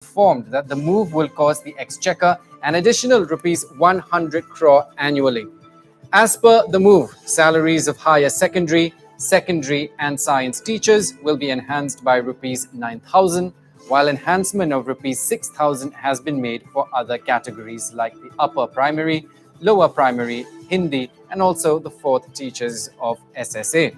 informed that the move will cost the exchequer an additional rupees 100 crore annually. As per the move, salaries of higher secondary and science teachers will be enhanced by rupees 9,000, while enhancement of rupees 6,000 has been made for other categories like the upper primary, lower primary, Hindi, and also the fourth teachers of SSA.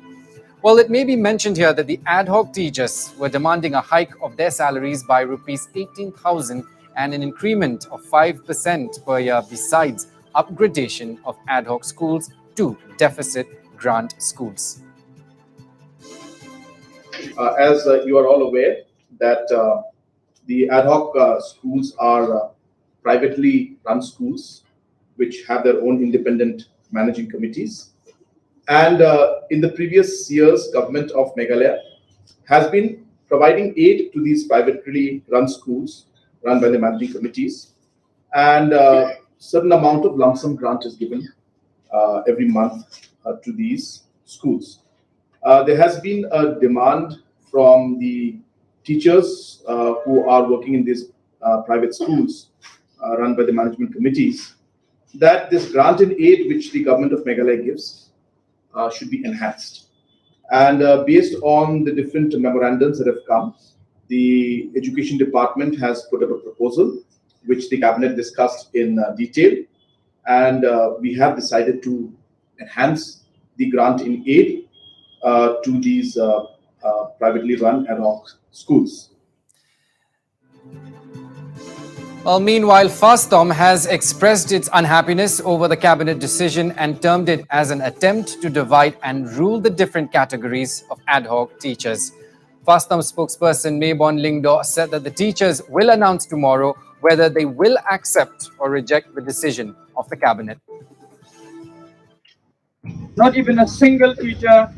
Well, it may be mentioned here that the ad hoc teachers were demanding a hike of their salaries by rupees 18,000 and an increment of 5% per year, besides upgradation of ad hoc schools to deficit grant schools. As you are all aware, that the ad hoc schools are privately run schools which have their own independent managing committees. And in the previous years, government of Meghalaya has been providing aid to these privately run schools run by the managing committees, and certain amount of lump sum grant is given every month to these schools. There has been a demand from the teachers who are working in these private schools run by the management committees that this grant and aid which the government of Meghalaya gives should be enhanced. And based on the different memorandums that have come, the Education Department has put up a proposal which the Cabinet discussed in detail, and we have decided to enhance the grant in aid to these privately run ad hoc schools. Well, meanwhile, FASTOM has expressed its unhappiness over the cabinet decision and termed it as an attempt to divide and rule the different categories of ad hoc teachers. FASTOM spokesperson Maybon Lingdo said that the teachers will announce tomorrow whether they will accept or reject the decision of the cabinet. Not even a single teacher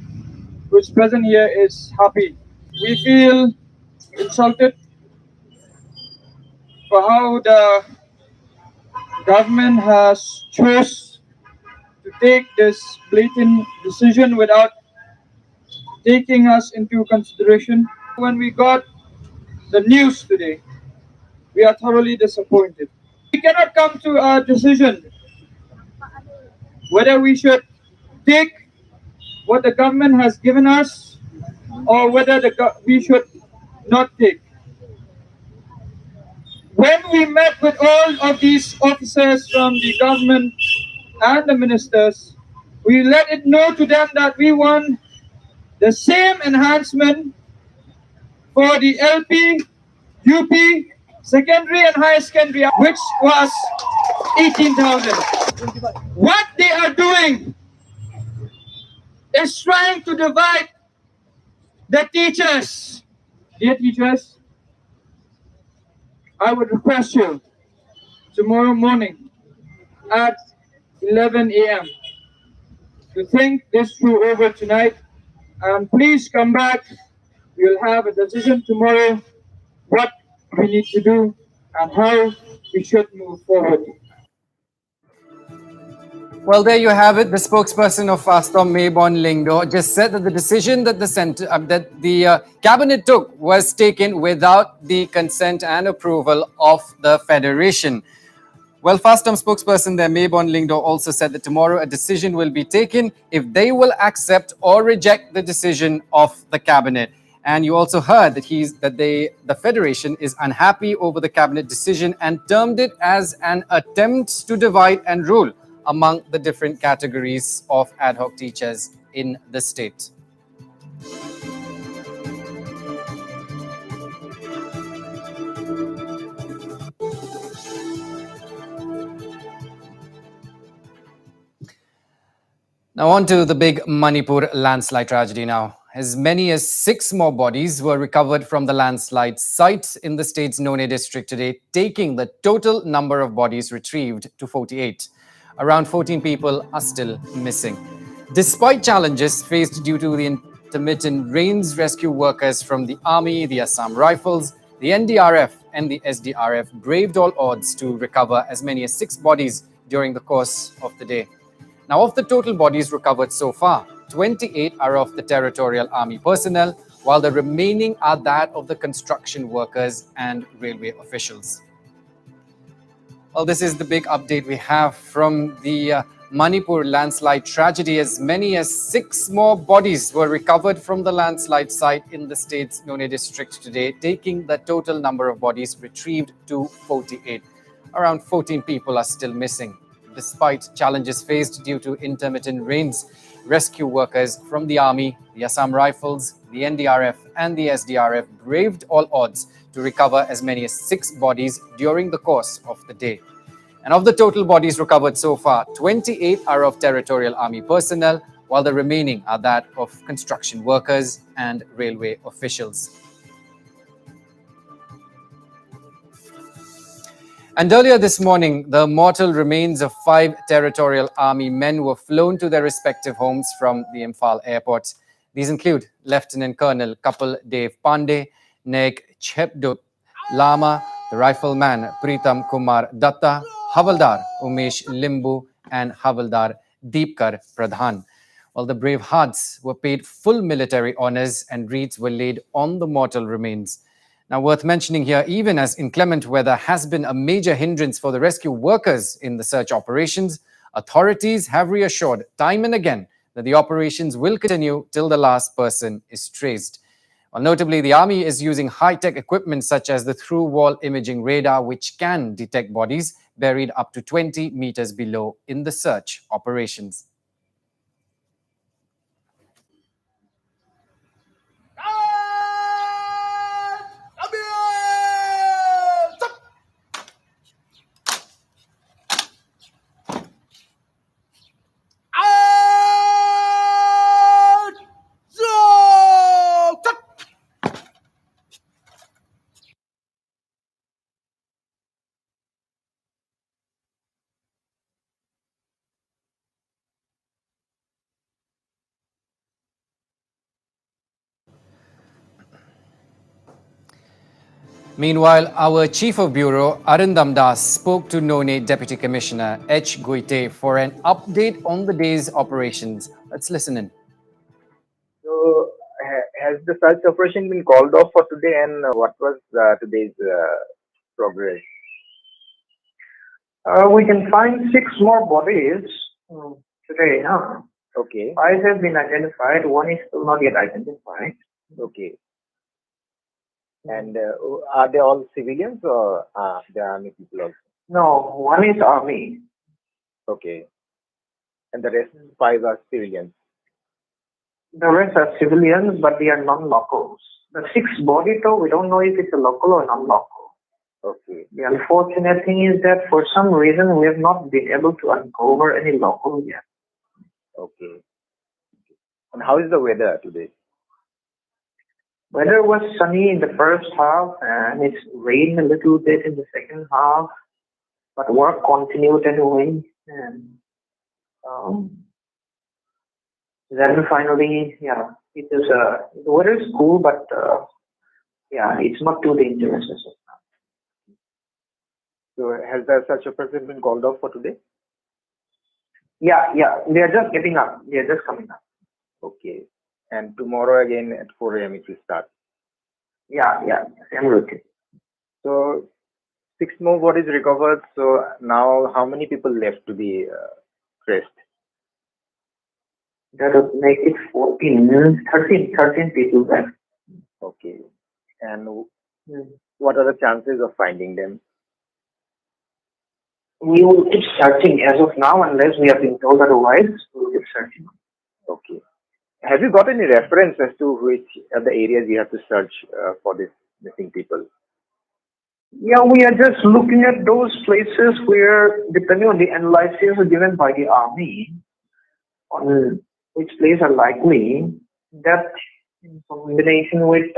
who's present here is happy. We feel insulted for how the government has chose to take this blatant decision without taking us into consideration. When we got the news today, we are thoroughly disappointed. We cannot come to a decision whether we should take what the government has given us or whether we should not take. When we met with all of these officers from the government and the ministers, we let it know to them that we want the same enhancement for the LP, UP, secondary and higher secondary, which was 18,000. What they are doing is trying to divide the teachers. Dear teachers, I would request you tomorrow morning at 11 a.m. to think this through over tonight, and please come back. We'll have a decision tomorrow what we need to do and how we should move forward. Well, there you have it. The spokesperson of FASTOM, Maybon Lingdo, just said that the decision that the cabinet took was taken without the consent and approval of the federation. Well, FASTOM spokesperson there, Maybon Lingdo, also said that tomorrow a decision will be taken if they will accept or reject the decision of the cabinet. And you also heard that the federation is unhappy over the cabinet decision and termed it as an attempt to divide and rule among the different categories of ad hoc teachers in the state. Now on to the big Manipur landslide tragedy now. As many as 6 more bodies were recovered from the landslide site in the state's None district today, taking the total number of bodies retrieved to 48. Around 14 people are still missing. Despite challenges faced due to the intermittent rains, rescue workers from the Army, the Assam Rifles, the NDRF and the SDRF braved all odds to recover as many as 6 bodies during the course of the day. Now, of the total bodies recovered so far, 28 are of the Territorial Army personnel, while the remaining are that of the construction workers and railway officials. Well, this is the big update we have from the Manipur landslide tragedy. As many as 6 more bodies were recovered from the landslide site in the state's None district today, taking the total number of bodies retrieved to 48. Around 14 people are still missing. Despite challenges faced due to intermittent rains, rescue workers from the Army, the Assam Rifles, the NDRF and the SDRF braved all odds to recover as many as 6 bodies during the course of the day. And of the total bodies recovered so far, 28 are of Territorial Army personnel, while the remaining are that of construction workers and railway officials. And earlier this morning, the mortal remains of 5 Territorial Army men were flown to their respective homes from the Imphal airport. These include Lieutenant Colonel Kapil Dev Pandey, Naik Chhepdut Lama, the rifleman Pritam Kumar Datta, Havaldar Umesh Limbu, and Havaldar Deepkar Pradhan. While the brave hearts were paid full military honors and wreaths were laid on the mortal remains. Now, worth mentioning here, even as inclement weather has been a major hindrance for the rescue workers in the search operations, authorities have reassured time and again that the operations will continue till the last person is traced. Well, notably, the Army is using high-tech equipment such as the through-wall imaging radar, which can detect bodies buried up to 20 meters below in the search operations. Meanwhile, our Chief of Bureau, Arindam Das, spoke to None Deputy Commissioner H. Guite for an update on the day's operations. Let's listen in. So, has the search operation been called off for today, and what was today's progress? We can find 6 more bodies today. Huh? Okay. 5 have been identified. 1 is still not yet identified. Okay. And are they all civilians or there are army people also? No, 1 is army. Okay. And the rest 5 are civilians. The rest are civilians, but they are non-locals. The 6th body, though, we don't know if it's a local or non-local. Okay. The unfortunate thing is that for some reason we have not been able to uncover any local yet. Okay. And how is the weather today? Weather was sunny in the first half and it's rained a little bit in the second half, but work continued anyway. And then finally, it is the weather is cool, but it's not too dangerous as of now. So has the search operation been called off for today? Yeah, they are just getting up. They are just coming up. Okay. And tomorrow again at 4 a.m. it will start. Yeah, same routine. So 6 more bodies recovered. So now how many people left to be traced? That would make it 13 people left. Okay. And what are the chances of finding them? We will keep searching as of now, unless we have been told otherwise. We will keep searching. Okay. Have you got any reference as to which are the areas you have to search for these missing people? Yeah, we are just looking at those places where, depending on the analysis given by the army, on which place are likely, that in combination with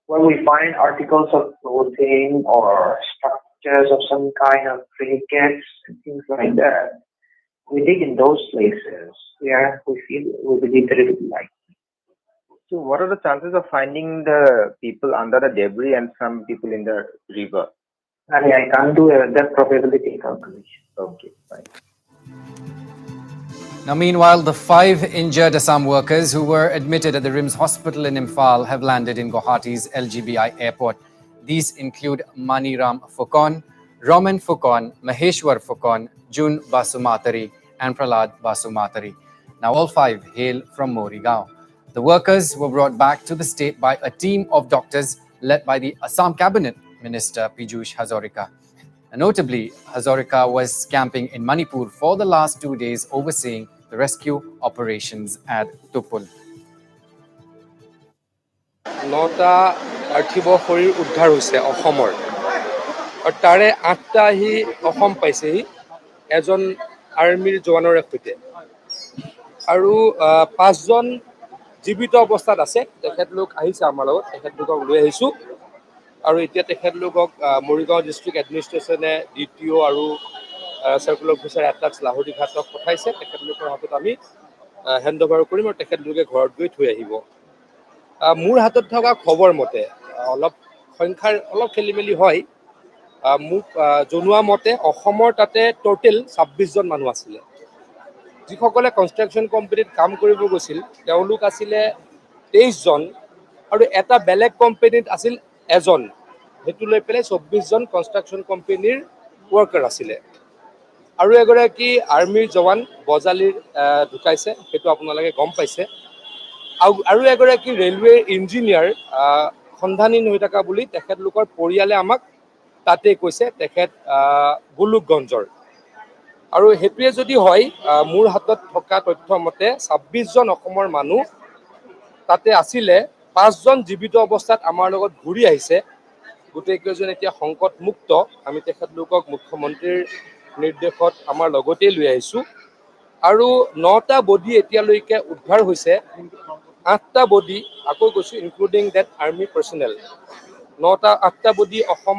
where we find articles of clothing or structures of some kind of trinkets and things like that, we dig in those places where we believe that it will be likely. So what are the chances of finding the people under the debris and some people in the river? I can't do that probability calculation. Okay, fine. Now, meanwhile, the 5 injured Assam workers who were admitted at the RIMS hospital in Imphal have landed in Guwahati's LGBI airport. These include Maniram Fukon, Roman Fukon, Maheshwar Fukon, Jun Basumatari, and Pralad Basumatari. Now, all 5 hail from Morigao. The workers were brought back to the state by a team of doctors led by the Assam Cabinet Minister Piyush Hazarika. And notably, Hazarika was camping in Manipur for the last 2 days, overseeing the rescue operations at Tupul. 9টা পাৰ্থিৱ শৰীৰ উদ্ধাৰ হৈছে অসমৰ আৰু তাৰে 8টা আহি অসম পাইছেহি এজন আৰ্মিৰ জোৱানৰে সৈতে আৰু 5জন জীৱিত অৱস্থাত আছে তেখেতলোক আহিছে আমাৰ লগত তেখেতলোকক লৈ আহিছোঁ আৰু এতিয়া তেখেতলোকক মৰিগাঁও ডিষ্ট্ৰিক্ট এডমিনিষ্ট্ৰেশ্যনে DTO আৰু চাৰ্কুল অফিচাৰ এটাক্স লাহোৰী ঘাটক পঠাইছে তেখেতলোকৰ হাতত আমি হেণ্ড অভাৰ কৰিম আৰু তেখেতলোকে ঘৰত গৈ থৈ আহিব মোৰ হাতত থকা খবৰ মতে অলপ সংখ্যাৰ অলপ খেলিমেলি হয় মোক জনোৱা মতে অসমৰ তাতে টোটেল 26 জন মানুহ আছিলে যিসকলে কনষ্ট্ৰাকশ্যন কোম্পানীত কাম কৰিব গৈছিল তেওঁলোক আছিলে 23 জন আৰু এটা বেলেগ কোম্পানীত আছিল এজন হেতু লৈ পেলাই 24 জন কনষ্ট্ৰাকশ্যন কোম্পানীৰ ওয়াৰ্কাৰ আছিলে আৰু এগৰাকী আৰ্মিৰ জৱান বজালিৰ ঢুকাইছে হেতু আপোনালোকে গম পাইছে আৰু এগৰাকী ৰেলৱে ইঞ্জিনিয়াৰ সন্ধানহীন হৈ থকা বুলি তেখেতলোকৰ পৰিয়ালে আমাক তাতে কৈছে তেখেত গুলুকগঞ্জৰ আৰু হেতুৱে যদি হয় মোৰ হাতত থকা তথ্য মতে 26 জন অসমৰ মানুহ তাতে আছিলে 5 জন জীৱিত অৱস্থাত আমাৰ লগত ঘূৰি আহিছে গোটেইকেইজন এতিয়া সংকট মুক্ত আমি তেখেতলোকক মুখ্যমন্ত্ৰীৰ নিৰ্দেশত আমাৰ লগতে লৈ আহিছোঁ আৰু 9টা বডি এতিয়ালৈকে উদ্ধাৰ হৈছে 8টা বডি আকৌ কৈছোঁ ইনক্লুডিং ডেট আৰ্মি পাৰ্চনেল 8টা বডি অসম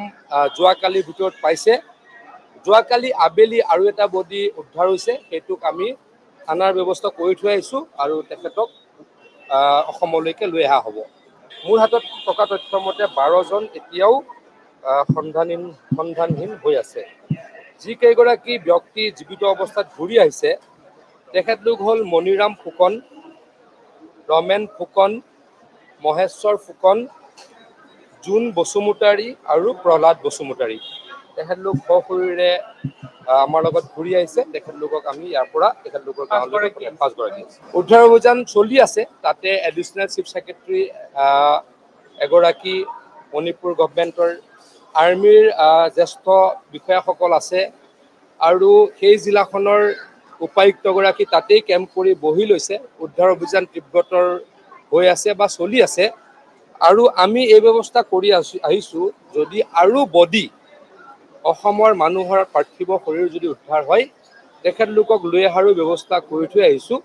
যোৱাকালিৰ ভিতৰত পাইছে যোৱাকালি আবেলি আৰু এটা বডি উদ্ধাৰ হৈছে সেইটোক আমি থানাৰ ব্যৱস্থা কৰি থৈ আহিছোঁ আৰু তেখেতক অসমলৈকে লৈ অহা হ'ব মোৰ হাতত থকা তথ্য মতে 12 জন এতিয়াও সন্ধানহীন হৈ আছে যিকেইগৰাকী ব্যক্তি জীৱিত অৱস্থাত ঘূৰি আহিছে তেখেতলোক হ'ল মণিৰাম ফুকন ৰমেন ফুকন মহেশ্বৰ ফুকন জুন বসুমতাৰী আৰু প্ৰহ্লাদ বসুমতাৰী তেখেতলোক সশৰীৰে আমাৰ লগত ঘূৰি আহিছে তেখেতলোকক আমি ইয়াৰ পৰা তেখেতলোকৰ গাঁৱলৈ 5গৰাকী উদ্ধাৰ অভিযান চলি আছে তাতে এডিচনেল চিফ ছেক্ৰেটাৰী এগৰাকী মণিপুৰ গভৰ্ণমেণ্টৰ আৰ্মিৰ জ্যেষ্ঠ বিষয়াসকল আছে আৰু সেই জিলাখনৰ উপায়ুক্তগৰাকী তাতেই কেম্প কৰি বহি লৈছে উদ্ধাৰ অভিযান তীব্ৰতৰ হৈ আছে বা চলি আছে আৰু আমি এই ব্যৱস্থা কৰি আহিছোঁ যদি আৰু বডি অসমৰ মানুহৰ পাৰ্থিৱ শৰীৰ যদি উদ্ধাৰ হয় তেখেতলোকক লৈ অহাৰো ব্যৱস্থা কৰি থৈ আহিছোঁ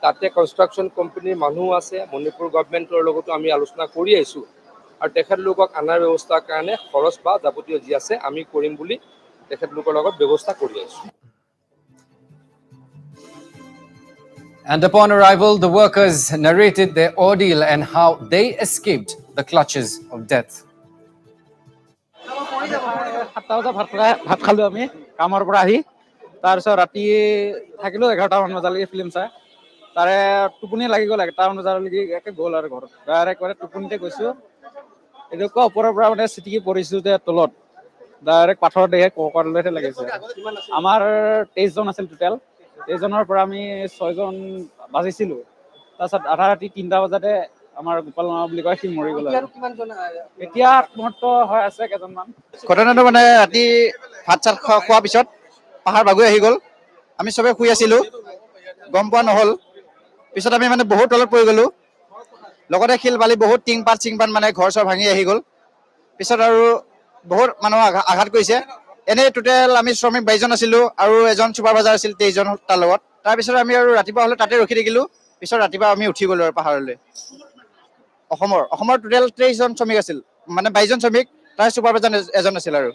তাতে কনষ্ট্ৰাকশ্যন কোম্পানীৰ মানুহ আছে মণিপুৰ গভৰ্ণমেণ্টৰ লগতো আমি আলোচনা কৰি আহিছোঁ আৰু তেখেতলোকক আনাৰ ব্যৱস্থাৰ কাৰণে খৰচ বা যাৱতীয় যি আছে আমি কৰিম বুলি তেখেতলোকৰ লগত ব্যৱস্থা কৰি আহিছোঁ And upon arrival, the workers narrated their ordeal and how they escaped the clutches of death. 7টা বজাত ভাত খালোঁ আমি কামৰ পৰা আহি তাৰপিছত ৰাতি থাকিলোঁ 11টামান বজালৈকে ফিল্ম চাই তাৰে টোপনি লাগি গ'ল 1টামান বজালৈকে একে গ'ল আৰু ঘৰত ডাইৰেক্ট মানে টোপনিতে গৈছোঁ এনেকুৱা ওপৰৰ পৰা মানে চিটিকি পৰিছোঁ যে তলত ডাইৰেক্ট পাথৰ দেখে কঁকালতে লাগিছে আমাৰ 23 জন আছিল টোটেল 23 জনৰ পৰা আমি 6 জন বাচিছিলোঁ তাৰপিছত আধা ৰাতি 3টা বজাতে আমাৰ গোপাল মামা বুলি কয় সি মৰি গ'ল এতিয়া আত্মহত্যা হৈ আছে কেইজনমান ঘটনাটো মানে ৰাতি ভাত চাত খোৱাৰ পিছত পাহাৰ বাগৰি আহি গ'ল আমি চবে শুই আছিলোঁ গম পোৱা নহ'ল পিছত আমি মানে বহুত তলত পৰি গ'লোঁ লগতে শিল বালি বহুত টিংপাত চিংপাত মানে ঘৰ চৰ ভাঙি আহি গ'ল পিছত আৰু বহুত মানুহক আঘাত কৰিছে এনেই টোটেল আমি শ্ৰমিক 22 জন আছিলোঁ আৰু এজন ছুপাৰভাইজাৰ আছিল 23 জন তাৰ লগত তাৰপিছত আমি আৰু ৰাতিপুৱা হ'লে তাতে ৰখি থাকিলোঁ পিছত ৰাতিপুৱা আমি উঠি গ'লোঁ আৰু পাহাৰলৈ অসমৰ টোটেল 23 জন শ্ৰমিক আছিল মানে 22 জন শ্ৰমিক তাৰ ছুপাৰভাইজাৰ এজন আছিল আৰু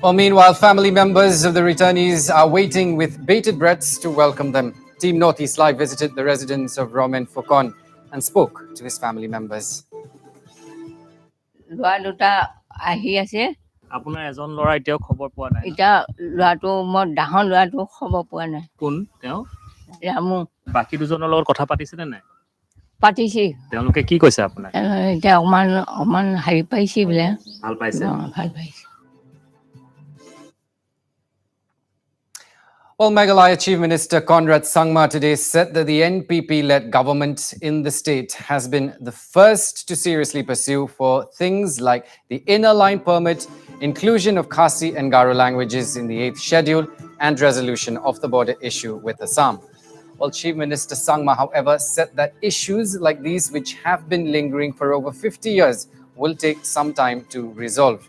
Well, meanwhile, family members of the returnees are waiting with bated breaths to welcome them. Team Northeast Live visited the residence of Roman Fukon and spoke to his family members. ল'ৰা দুটা আহি আছে আপোনাৰ এজন ল'ৰা এতিয়াও খবৰ পোৱা নাই এতিয়া ল'ৰাটো মই ডাঙৰ ল'ৰাটো খবৰ পোৱা নাই কোন তেওঁ ৰামু বাকী দুজনৰ লগত কথা পাতিছেনে নাই পাতিছে তেওঁলোকে কি কৈছে আপোনাক এতিয়া অকমান হেৰি পাইছে বোলে ভাল পাইছে ভাল পাইছে Well, Meghalaya Chief Minister Conrad Sangma today said that the NPP-led government in the state has been the first to seriously pursue for things like the inner line permit, inclusion of Khasi and Garo languages in the 8th schedule, and resolution of the border issue with Assam. Well, Chief Minister Sangma, however, said that issues like these, which have been lingering for over 50 years, will take some time to resolve.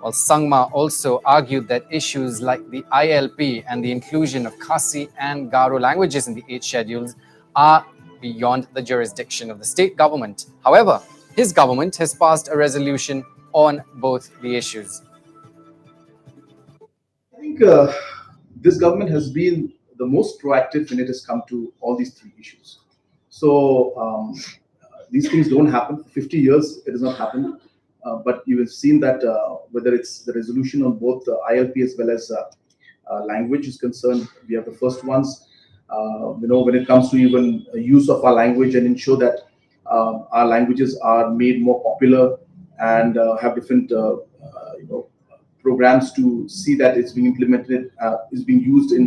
Well, Sangma also argued that issues like the ILP and the inclusion of Khasi and Garo languages in the 8 schedules are beyond the jurisdiction of the state government. However, his government has passed a resolution on both the issues. I think this government has been the most proactive when it has come to all these three issues. So these things don't happen. For 50 years, it has not happened. But you have seen that whether it's the resolution on both ILP as well as language is concerned, we are the first ones. When it comes to even use of our language and ensure that our languages are made more popular and have different programs to see that it's being implemented, is being used in,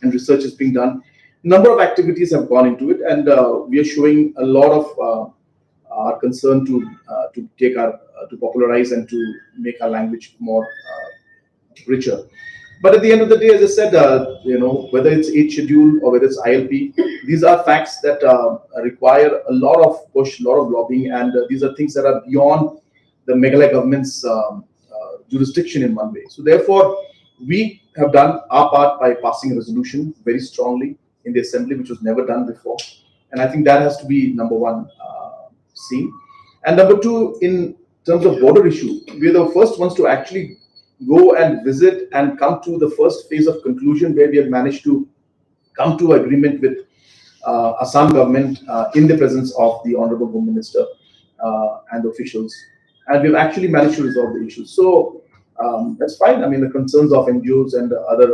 and research is being done. A number of activities have gone into it, and we are showing a lot of our concern to take our to popularize and to make our language more richer. But at the end of the day, as I said, whether it's 8th schedule or whether it's ILP, these are facts that require a lot of push, a lot of lobbying, and these are things that are beyond the Meghalaya government's jurisdiction in one way. So therefore, we have done our part by passing a resolution very strongly in the assembly, which was never done before. And I think that has to be number one seen. And number two, in terms of border issue, we're the first ones to actually go and visit and come to the first phase of conclusion, where we have managed to come to agreement with Assam government in the presence of the Honorable Home Minister and officials. And we've actually managed to resolve the issues. So that's fine. I mean, the concerns of NGOs and other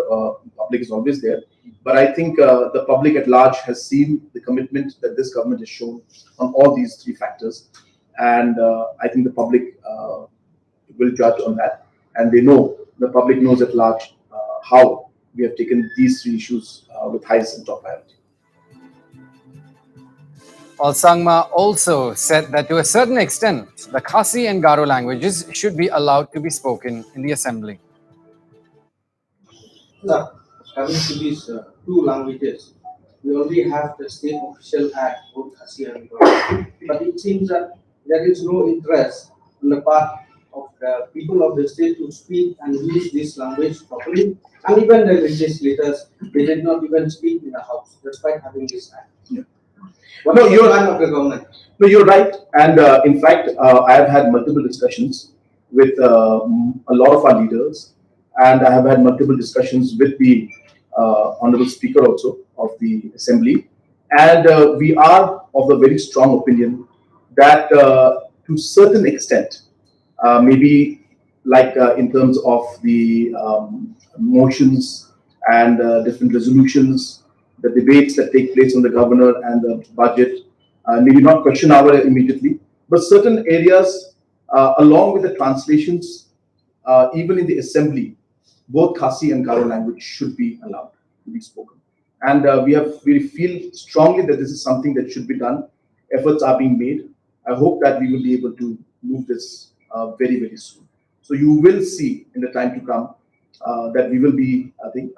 public is always there. But I think the public at large has seen the commitment that this government has shown on all these three factors. And I think the public will judge on that. And they know, the public knows at large how we have taken these three issues with highest and top priority. Well, Sangma also said that to a certain extent, the Khasi and Garo languages should be allowed to be spoken in the assembly. Now, coming to these two languages, we already have the state official act, both Khasi and Garo. But it seems that there is no interest on the part of the people of the state to speak and use this language properly. And even the legislators, they did not even speak in the House, despite having this act. Yeah. What is the plan of the government? No, you're right. And in fact, I have had multiple discussions with a lot of our leaders. And I have had multiple discussions with the Honorable Speaker also of the Assembly. And we are of the very strong opinion that to certain extent, maybe like in terms of the motions and different resolutions, the debates that take place on the governor and the budget, maybe not question hour immediately, but certain areas along with the translations, even in the assembly, both Khasi and Garo language should be allowed to be spoken. And we feel strongly that this is something that should be done. Efforts are being made. I hope that we will be able to move this very, very soon. So you will see in the time to come that we will be, I think,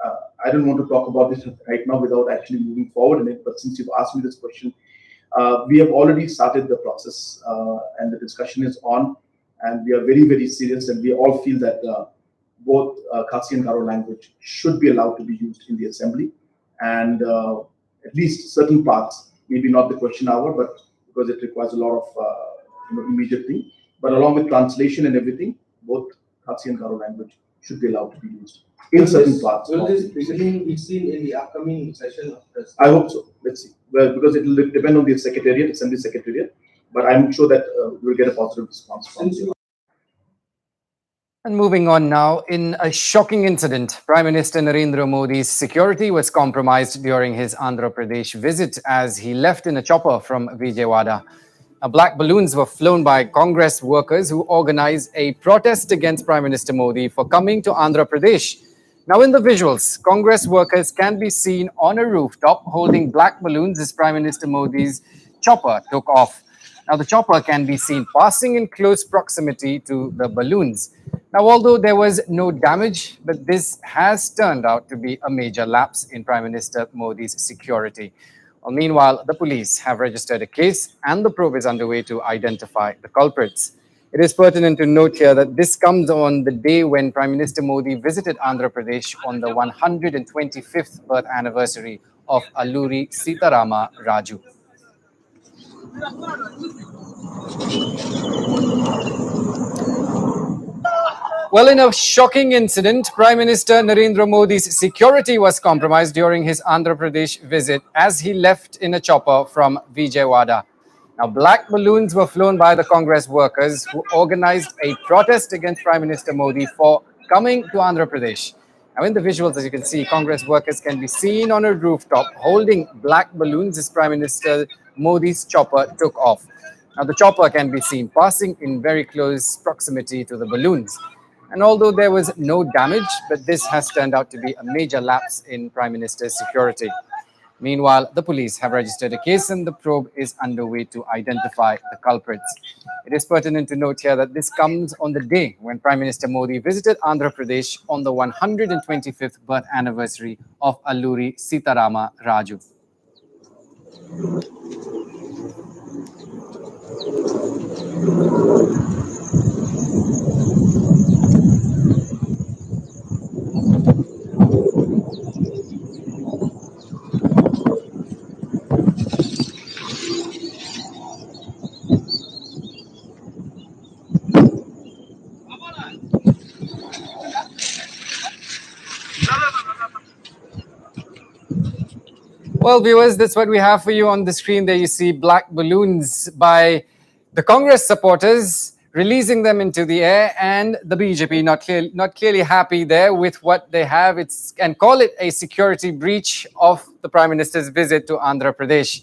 I don't want to talk about this right now without actually moving forward in it, but since you've asked me this question, we have already started the process and the discussion is on, and we are very, very serious, and we all feel that both Khasi and Garo language should be allowed to be used in the assembly, and at least certain parts, maybe not the question hour, but because it requires a lot of immediate thing, but along with translation and everything, both Khasi and Garo language should be allowed to be used in certain parts. Will this beginning be seen in the upcoming session of the? I hope so. Let's see. Well, because it will depend on the secretariat, assembly secretariat, but I'm sure that we'll get a positive response from you. And moving on now, in a shocking incident, Prime Minister Narendra Modi's security was compromised during his Andhra Pradesh visit as he left in a chopper from Vijayawada. Now, black balloons were flown by Congress workers who organized a protest against Prime Minister Modi for coming to Andhra Pradesh. Now, in the visuals, Congress workers can be seen on a rooftop holding black balloons as Prime Minister Modi's chopper took off. Now, the chopper can be seen passing in close proximity to the balloons. Now, although there was no damage, but this has turned out to be a major lapse in Prime Minister Modi's security. Well, meanwhile, the police have registered a case and the probe is underway to identify the culprits. It is pertinent to note here that this comes on the day when Prime Minister Modi visited Andhra Pradesh on the 125th birth anniversary of Alluri Sitarama Raju. Well, in a shocking incident, Prime Minister Narendra Modi's security was compromised during his Andhra Pradesh visit as he left in a chopper from Vijayawada. Now, black balloons were flown by the Congress workers who organized a protest against Prime Minister Modi for coming to Andhra Pradesh. Now, in the visuals, as you can see, Congress workers can be seen on a rooftop holding black balloons as Prime Minister Modi's chopper took off. Now, the chopper can be seen passing in very close proximity to the balloons. And although there was no damage, but this has turned out to be a major lapse in Prime Minister's security. Meanwhile, the police have registered a case and the probe is underway to identify the culprits. It is pertinent to note here that this comes on the day when Prime Minister Modi visited Andhra Pradesh on the 125th birth anniversary of Alluri Sitarama Raju. Well, viewers, that's what we have for you on the screen. There you see black balloons by the Congress supporters releasing them into the air, and the BJP not clearly happy there with what they have. And call it a security breach of the Prime Minister's visit to Andhra Pradesh.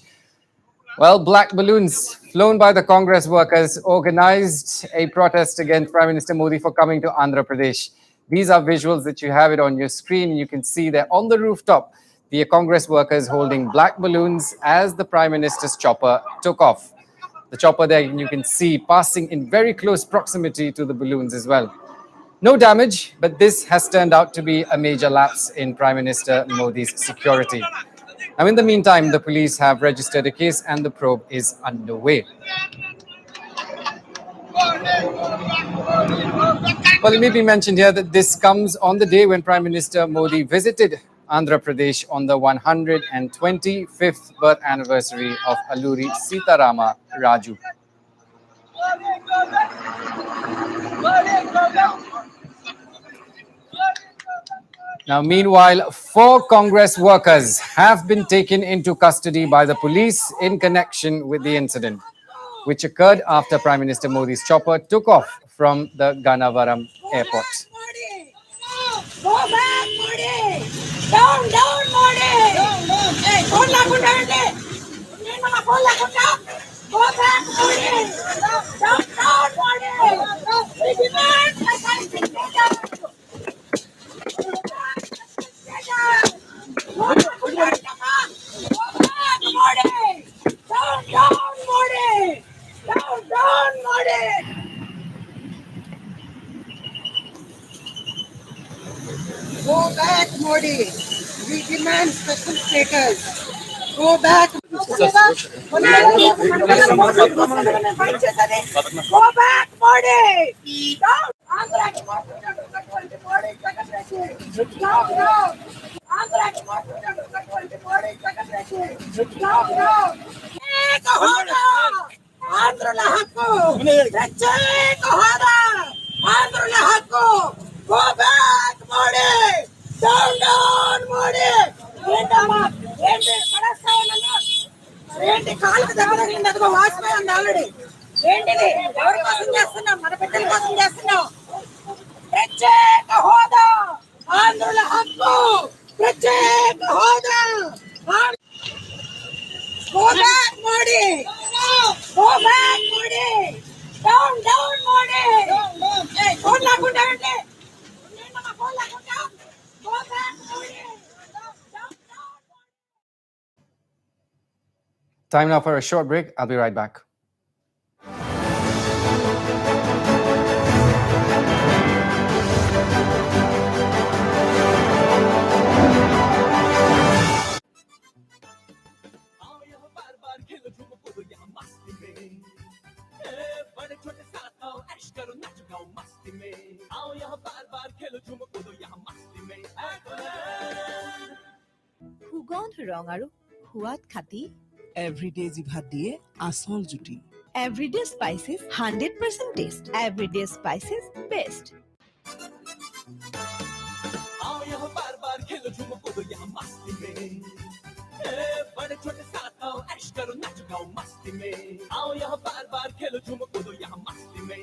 Well, black balloons flown by the Congress workers organized a protest against Prime Minister Modi for coming to Andhra Pradesh. These are visuals that you have it on your screen. You can see there on the rooftop, the Congress workers holding black balloons as the Prime Minister's chopper took off. The chopper there you can see passing in very close proximity to the balloons as well. No damage, but this has turned out to be a major lapse in Prime Minister Modi's security. Now, in the meantime, the police have registered a case and the probe is underway. Well, it may be mentioned here that this comes on the day when Prime Minister Modi visited Andhra Pradesh on the 125th birth anniversary of Alluri Sitarama Raju. Now, meanwhile, 4 Congress workers have been taken into custody by the police in connection with the incident, which occurred after Prime Minister Modi's chopper took off from the Gannavaram airport. Go back, Modi! Down, Modi! Hey, Go back, Modi! Down, Modi! We demand a Go back, Modi. We demand special status. Go back. Go back, Modi. Down. ఆంధ్రుల హక్కు ప్రత్యేక హోదా ఆంధ్రుల హక్కు go back Modi down Modi ఏంటమ్మా ఏంటి పడేస్తావన్నా ఏంటి కాళ్ళకి దెబ్బ తగిలింది అదిగో వాసిపోయి ఉంది ఆల్రెడీ ఏంటిది ఎవరి కోసం చేస్తున్నాం మన బిడ్డల కోసం చేస్తున్నాం ప్రత్యేక హోదా ఆంధ్రుల హక్కు ప్రత్యేక హోదా Go back, Modi! Go back, Modi! Down, down, Modi! Hey, phone lakunda ante. Nenna phone lakunda. Go back, Modi! Down, down, down. Time now for a short break. I'll be right back. সুগন্ধ ৰং আৰু সোৱাদ খাতি everyday জিভাত দিয়ে আচল জুতি everyday spices 100% test everyday spices best आओ यहाँ बार बार खेलो झूमो कूदो यहाँ मस्ती में बड़े छोटे साथ आओ ऐश करो नाचो गाओ मस्ती में आओ यहाँ बार बार खेलो झूमो कूदो यहाँ मस्ती में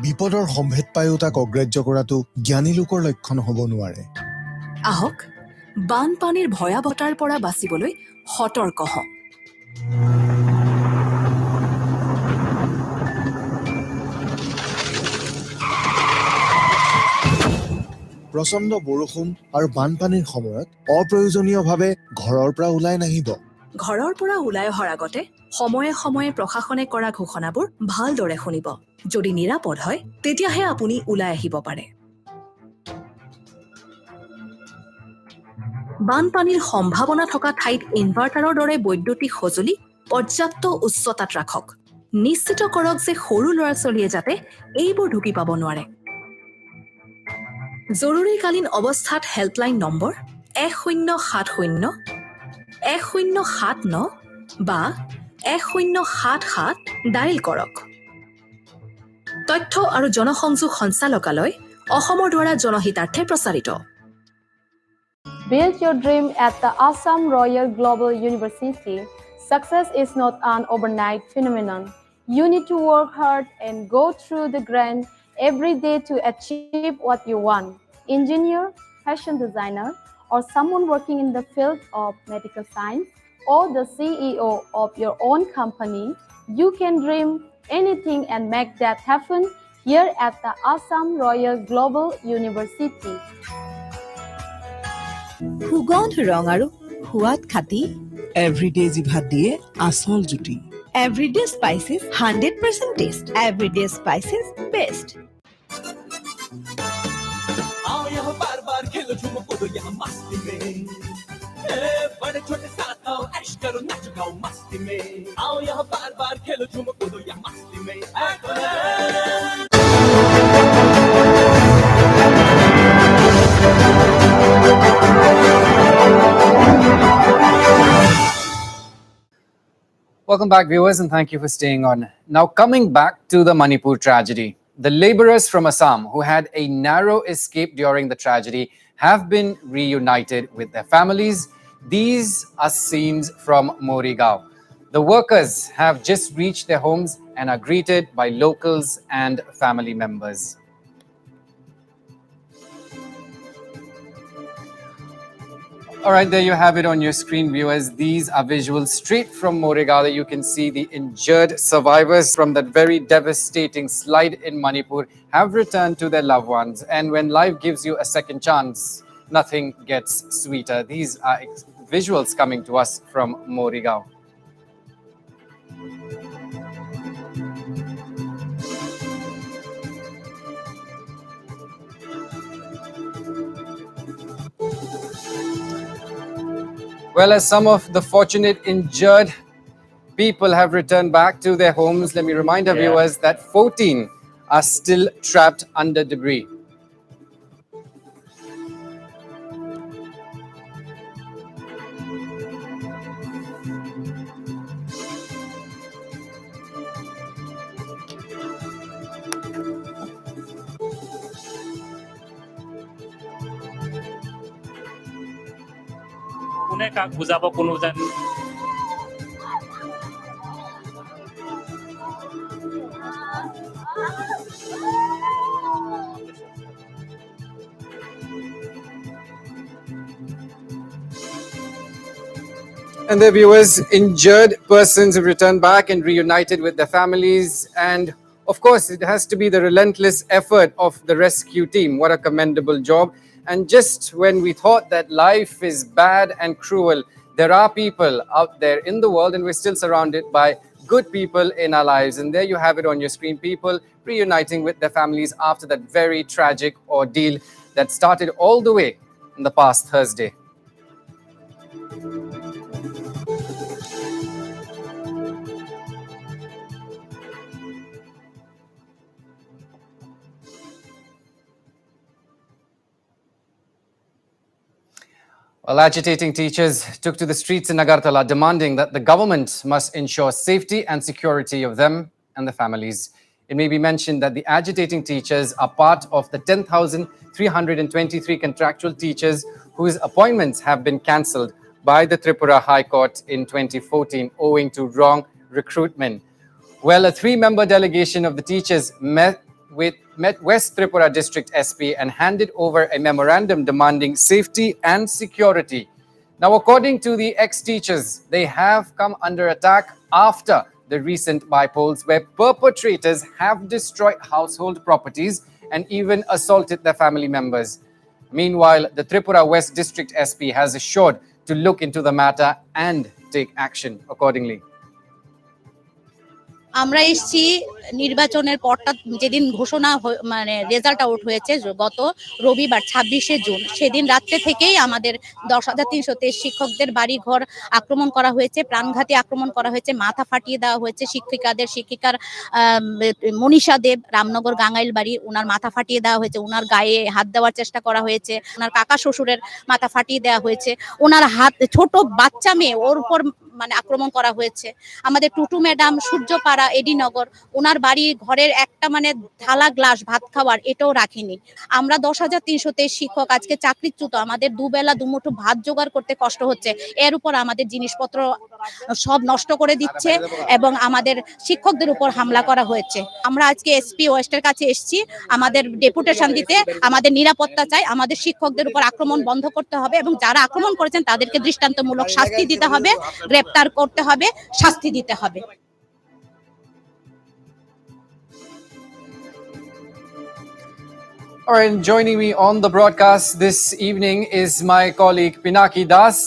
বিপদৰ সম্ভেদ পায়ো তাক অগ্ৰাহ্য কৰাটো জ্ঞানী লোকৰ লক্ষণ হ'ব নোৱাৰে আহক বানপানীৰ ভয়াৱতাৰ পৰা বাচিবলৈ সতৰ্ক হওক প্ৰচণ্ড বৰষুণ আৰু বানপানীৰ সময়ত অপ্ৰয়োজনীয়ভাৱে ঘৰৰ পৰা ওলাই নাহিব ঘৰৰ পৰা ওলাই অহাৰ আগতে সময়ে সময়ে প্ৰশাসনে কৰা ঘোষণাবোৰ ভালদৰে শুনিব যদি নিৰাপদ হয় তেতিয়াহে আপুনি ওলাই আহিব পাৰে বানপানীৰ সম্ভাৱনা থকা ঠাইত ইনভাৰ্টাৰৰ দৰে বৈদ্যুতিক সঁজুলি পৰ্যাপ্ত উচ্চতাত ৰাখক নিশ্চিত কৰক যে সৰু ল'ৰা-ছোৱালীয়ে যাতে এইবোৰ ঢুকি পাব নোৱাৰে জৰুৰীকালীন অৱস্থাত হেল্পলাইন নম্বৰ 1070 1079 বা 1077 ডায়েল কৰক তথ্য আৰু জনসংযোগ সঞ্চালকালয় অসমৰ দ্বাৰা জনহিতাৰ্থে প্ৰচাৰিত Build your dream at the Assam Royal Global University. Success is not an overnight phenomenon. You need to work hard and go through the grind every day to achieve what you want. Engineer, fashion designer, or someone working in the field of medical science, or the CEO of your own company, you can dream anything and make that happen here at the Assam Royal Global University. সুগন্ধ ৰং আৰু সোৱাদ খাতি everyday জিভাত দিয়ে আচল জুতি everyday spices 100% test everyday spices best आओ यहाँ बार बार खेलो झूमो कूदो यहाँ मस्ती में बड़े छोटे साथ आओ ऐश करो नाचो गाओ मस्ती में आओ यहाँ बार बार खेलो झूमो कूदो यहाँ मस्ती में Welcome back, viewers, and thank you for staying on. Now, coming back to the Manipur tragedy. The laborers from Assam who had a narrow escape during the tragedy have been reunited with their families. These are scenes from Morigao. The workers have just reached their homes and are greeted by locals and family members. All right, there you have it on your screen, viewers. These are visuals straight from Morigao that you can see the injured survivors from that very devastating slide in Manipur have returned to their loved ones. And when life gives you a second chance, nothing gets sweeter. These are visuals coming to us from Morigao. Well, as some of the fortunate injured people have returned back to their homes, let me remind our viewers that 14 are still trapped under debris. কোনে কাক বুজাব কোনো যেন And their viewers, injured persons have returned back and reunited with their families. And of course, it has to be the relentless effort of the rescue team. What a commendable job. And just when we thought that life is bad and cruel, there are people out there in the world, and we're still surrounded by good people in our lives. And there you have it on your screen, people reuniting with their families after that very tragic ordeal that started all the way in the past Thursday. Well, agitating teachers took to the streets in Agartala, demanding that the government must ensure safety and security of them and their families. It may be mentioned that the agitating teachers are part of the 10,323 contractual teachers whose appointments have been cancelled by the Tripura High Court in 2014 owing to wrong recruitment. Well, a three-member delegation of the teachers met West Tripura District SP and handed over a memorandum demanding safety and security. Now, according to the ex-teachers, they have come under attack after the recent bypolls where perpetrators have destroyed household properties and even assaulted their family members. Meanwhile, the Tripura West District SP has assured to look into the matter and take action accordingly. আমরা এসেছি নির্বাচনের পরটা যেদিন ঘোষণা মানে result out হয়েছে গত রবিবার ২৬শে জুন সেদিন রাত্রে থেকেই আমাদের ১০,৩২৩ শিক্ষকদের বাড়ি ঘর আক্রমণ করা হয়েছে, প্রাণঘাতী আক্রমণ করা হয়েছে, মাথা ফাটিয়ে দেওয়া হয়েছে। শিক্ষিকার মনীষা দেব রামনগর গাঙ্গাইল বাড়ি, ওনার মাথা ফাটিয়ে দেওয়া হয়েছে, ওনার গায়ে হাত দেওয়ার চেষ্টা করা হয়েছে, ওনার কাকা শ্বশুরের মাথা ফাটিয়ে দেওয়া হয়েছে, ওনার হাত ছোট বাচ্চা মেয়ে ওর উপর মানে আক্রমণ করা হয়েছে। আমাদের টুটু ম্যাডাম সূর্যপাড়া এডিনগর, ওনার বাড়ি ঘরের একটা মানে থালা গ্লাস ভাত খাওয়ার এটাও রাখেনি। আমরা ১০,৩২৩ শিক্ষক আজকে চাকরিচ্যুত, আমাদের দুবেলা দুমুঠো ভাত জোগাড় করতে কষ্ট হচ্ছে। এর উপর আমাদের জিনিসপত্র সব নষ্ট করে দিচ্ছে এবং আমাদের শিক্ষকদের উপর হামলা করা হয়েছে। আমরা আজকে এসপি ওয়েস্টের কাছে এসেছি আমাদের ডেপুটেশন দিতে, আমাদের নিরাপত্তা চাই, আমাদের শিক্ষকদের উপর আক্রমণ বন্ধ করতে হবে এবং যারা আক্রমণ করেছেন তাদেরকে দৃষ্টান্তমূলক শাস্তি দিতে হবে, গ্রেপ্তার করতে হবে, শাস্তি দিতে হবে। All right, joining me on the broadcast this evening is my colleague Pinaki Das.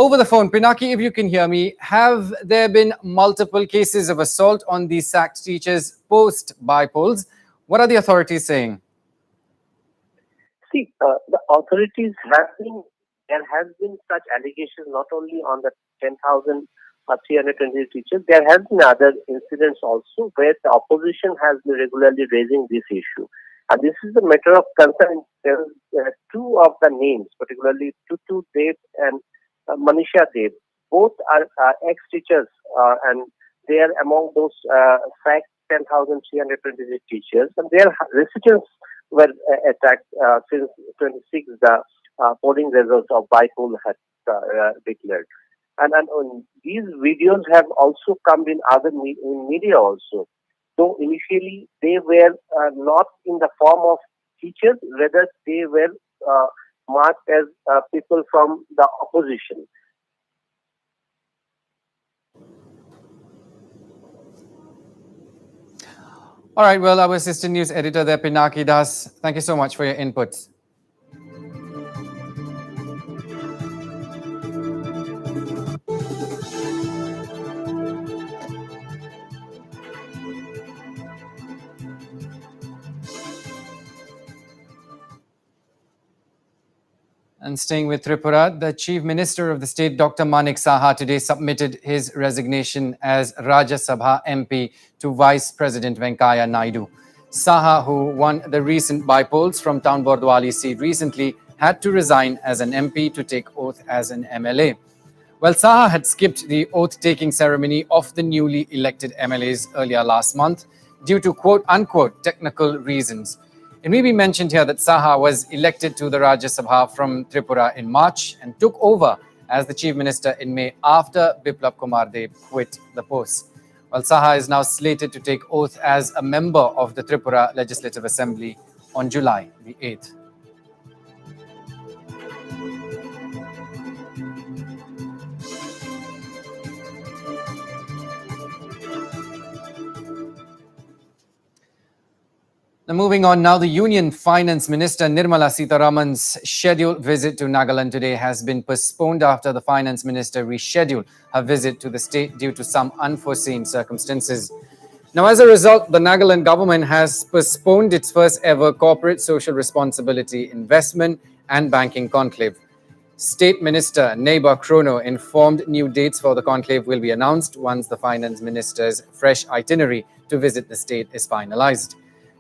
Over the phone, Pinaki, if you can hear me, have there been multiple cases of assault on these sacked teachers post-bypolls? What are the authorities saying? See, the authorities there has been such allegations not only on the 10,320 teachers, there have been other incidents also where the opposition has been regularly raising this issue. And this is a matter of concern. There are two of the names, particularly Tutu Dev and Manisha Dev. Both are ex-teachers and they are among those fact 10,323 teachers. And their residents were attacked since 26 the polling results of bypoll had declared. And these videos have also come in other in media also. Though initially they were not in the form of teachers, rather they were marked as people from the opposition. All right, well, our assistant news editor there, Pinaki Das, thank you so much for your inputs. And staying with Tripura, the Chief Minister of the state, Dr. Manik Saha, today submitted his resignation as Rajya Sabha MP to Vice President Venkaiah Naidu. Saha, who won the recent bypolls from Town Bordwali seat recently, had to resign as an MP to take oath as an MLA. Well, Saha had skipped the oath-taking ceremony of the newly elected MLAs earlier last month due to quote-unquote technical reasons. It may be mentioned here that Saha was elected to the Rajya Sabha from Tripura in March and took over as the Chief Minister in May after Biplab Kumar Deb quit the post. Well, Saha is now slated to take oath as a member of the Tripura Legislative Assembly on July the 8th. Now, moving on now, the Union Finance Minister Nirmala Sitharaman's scheduled visit to Nagaland today has been postponed after the Finance Minister rescheduled her visit to the state due to some unforeseen circumstances. Now, as a result, the Nagaland government has postponed its first ever corporate social responsibility investment and banking conclave. State Minister Neighbor Chrono informed new dates for the conclave will be announced once the Finance Minister's fresh itinerary to visit the state is finalized.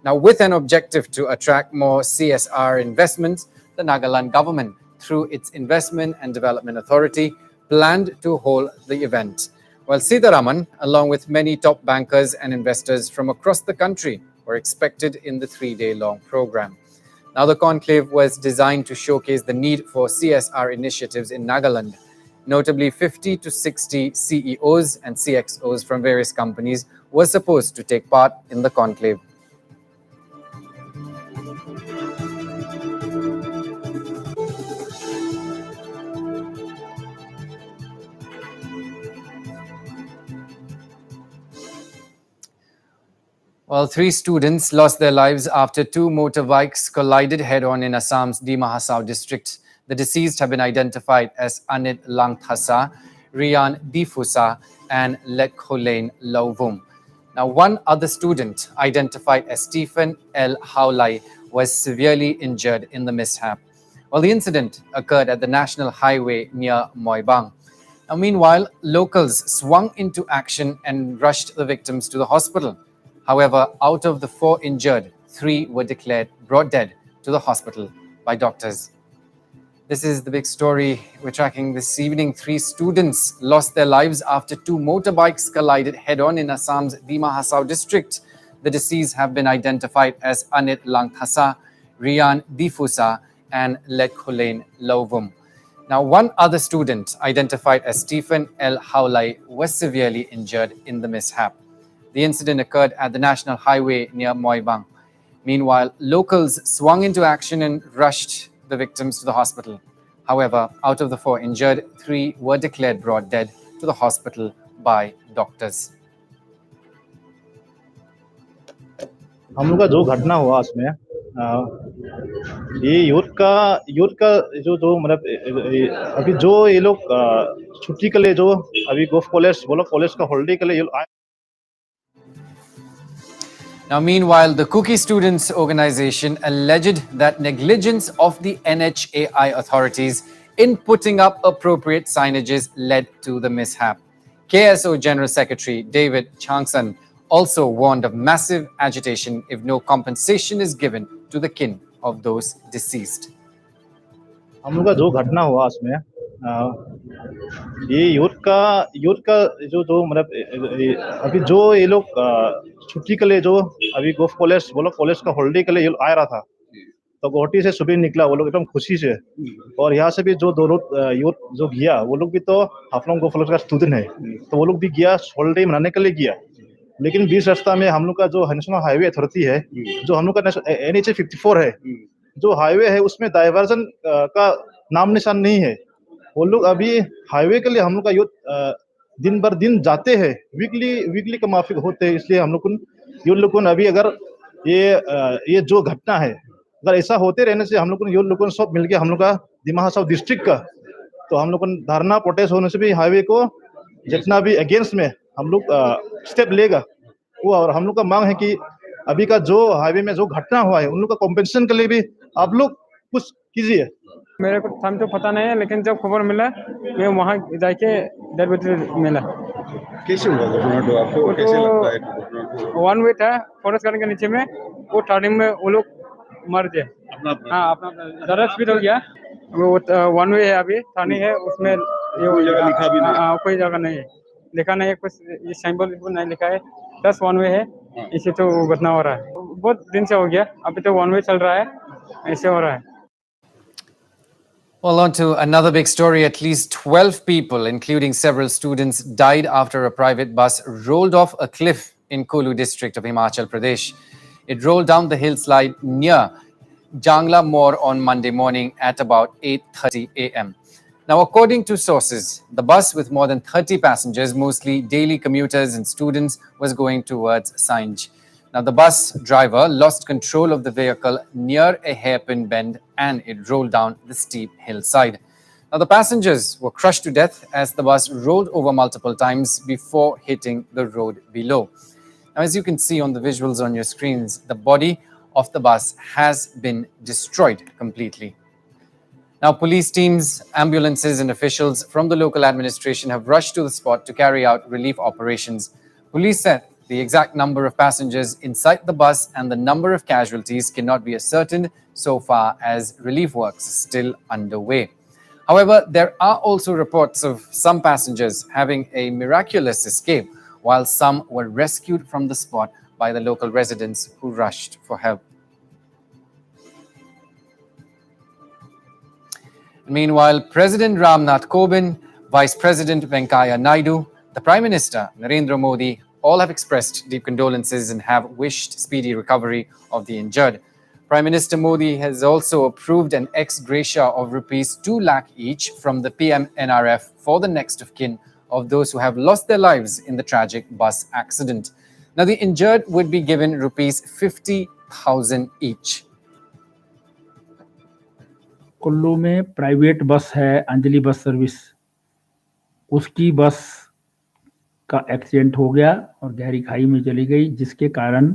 Now, with an objective to attract more CSR investments, the Nagaland government, through its Investment and Development Authority, planned to hold the event. While Sitharaman, along with many top bankers and investors from across the country, were expected in the 3-day-long program. Now, the conclave was designed to showcase the need for CSR initiatives in Nagaland. Notably, 50 to 60 CEOs and CXOs from various companies were supposed to take part in the conclave. Well, 3 students lost their lives after 2 motorbikes collided head-on in Assam's Dima Hasao district. The deceased have been identified as Anit Langthasa, Rian Difusa, and Letkholein Lauvum. Now, one other student, identified as Stephen L. Haulai, was severely injured in the mishap. Well, the incident occurred at the National Highway near Moibang. Now, meanwhile, locals swung into action and rushed the victims to the hospital. However, out of the 4 injured, 3 were declared brought dead to the hospital by doctors. This is the big story we're tracking this evening. 3 students lost their lives after 2 motorbikes collided head-on in Assam's Dima Hasao district. The deceased have been identified as Anit Langthasa, Rian Difusa, and Letkholein Lauvum. Now, one other student, identified as Stephen L. Haulai, was severely injured in the mishap. The incident occurred at the National Highway near Moibang. Meanwhile, locals swung into action and rushed the victims to the hospital. However, out of the 4 injured, 3 were declared brought dead to the hospital by doctors. हम लोग का जो घटना हुआ उसमें ये youth का जो मतलब अभी जो ये लोग छुट्टी के लिए जो अभी गोल्फ कॉलेज का हॉलिडे के लिए आए. Now, meanwhile, the Cookie Students Organization alleged that negligence of the NHAI authorities in putting up appropriate signages led to the mishap. KSO General Secretary David Changsan also warned of massive agitation if no compensation is given to the kin of those deceased. हम लोग का जो घटना हुआ उसमें ये youth का जो मतलब अभी जो ये लोग छुट्टी के लिए जो अभी गोल्फ कॉलेज का हॉलिडे के लिए आ रहा था, तो गुवाहाटी से सुबह निकला वो लोग एकदम खुशी से, और यहाँ से भी जो 2 यूथ जो गया वो लोग भी तो हाफलॉन्ग गोल्फ कॉलेज का स्टूडेंट है, तो वो लोग भी गया हॉलिडे मनाने के लिए गया. लेकिन बीच रास्ता में हम लोग का जो नेशनल हाईवे अथॉरिटी है, जो हम लोग का NH 54 है, जो हाईवे है उसमें डाइवर्जन का नाम निशान नहीं है. वो लोग अभी हाईवे के लिए हम लोग का यूथ दिन भर दिन जाते हैं, वीकली का माफिक होते हैं. इसलिए हम लोग अभी अगर ये जो घटना है, अगर ऐसा होते रहने से हम लोग सब मिलके हम लोग का दिमा हसाओ डिस्ट्रिक्ट का, तो हम लोग धरना प्रोटेस्ट होने से भी हाईवे को जितना भी अगेंस्ट में हम लोग स्टेप लेगा वो. और हम लोग का मांग है कि अभी का जो हाईवे में जो घटना हुआ है उन लोग का कॉम्पेंसेशन के लिए भी आप लोग कुछ कीजिए. मेरे को टाइम तो पता नहीं है, लेकिन जब खबर मिला मैं वहाँ जाके डेड बॉडी मिला. कैसे हुआ घटना? तो आपको कैसे लगता है घटना? 1 वे था फॉरेस्ट गार्डन के नीचे में, वो टर्निंग में वो लोग मर गए. अपना ज़्यादा स्पीड हो गया. वो 1 वे है, अभी टर्निंग है, उसमें ये जगह लिखा भी नहीं, कोई जगह नहीं है, लिखा नहीं है कुछ, ये सिंबल नहीं लिखा है, 10 1 वे है. इसे तो घटना हो रहा है, बहुत दिन से हो गया, अभी तो 1 वे चल रहा है, ऐसे हो रहा है. Well, on to another big story. At least 12 people, including several students, died after a private bus rolled off a cliff in Kulu district of Himachal Pradesh. It rolled down the hillside near Jangla More on Monday morning at about 8:30 a.m. Now, according to sources, the bus with more than 30 passengers, mostly daily commuters and students, was going towards Sanj. Now, the bus driver lost control of the vehicle near a hairpin bend and it rolled down the steep hillside. Now, the passengers were crushed to death as the bus rolled over multiple times before hitting the road below. Now, as you can see on the visuals on your screens, the body of the bus has been destroyed completely. Now, police teams, ambulances, and officials from the local administration have rushed to the spot to carry out relief operations. Police said the exact number of passengers inside the bus and the number of casualties cannot be ascertained so far as relief works are still underway. However, there are also reports of some passengers having a miraculous escape, while some were rescued from the spot by the local residents who rushed for help. Meanwhile, President Ramnath Kovind, Vice President Venkaiah Naidu, the Prime Minister Narendra Modi all have expressed deep condolences and have wished speedy recovery of the injured. Prime Minister Modi has also approved an ex gratia of rupees 2 lakh each from the PM NRF for the next of kin of those who have lost their lives in the tragic bus accident. Now, the injured would be given rupees 50,000 each. Kullu में private bus है Anjali bus service, उसकी बस का accident हो गया और गहरी खाई में चली गई, जिसके कारण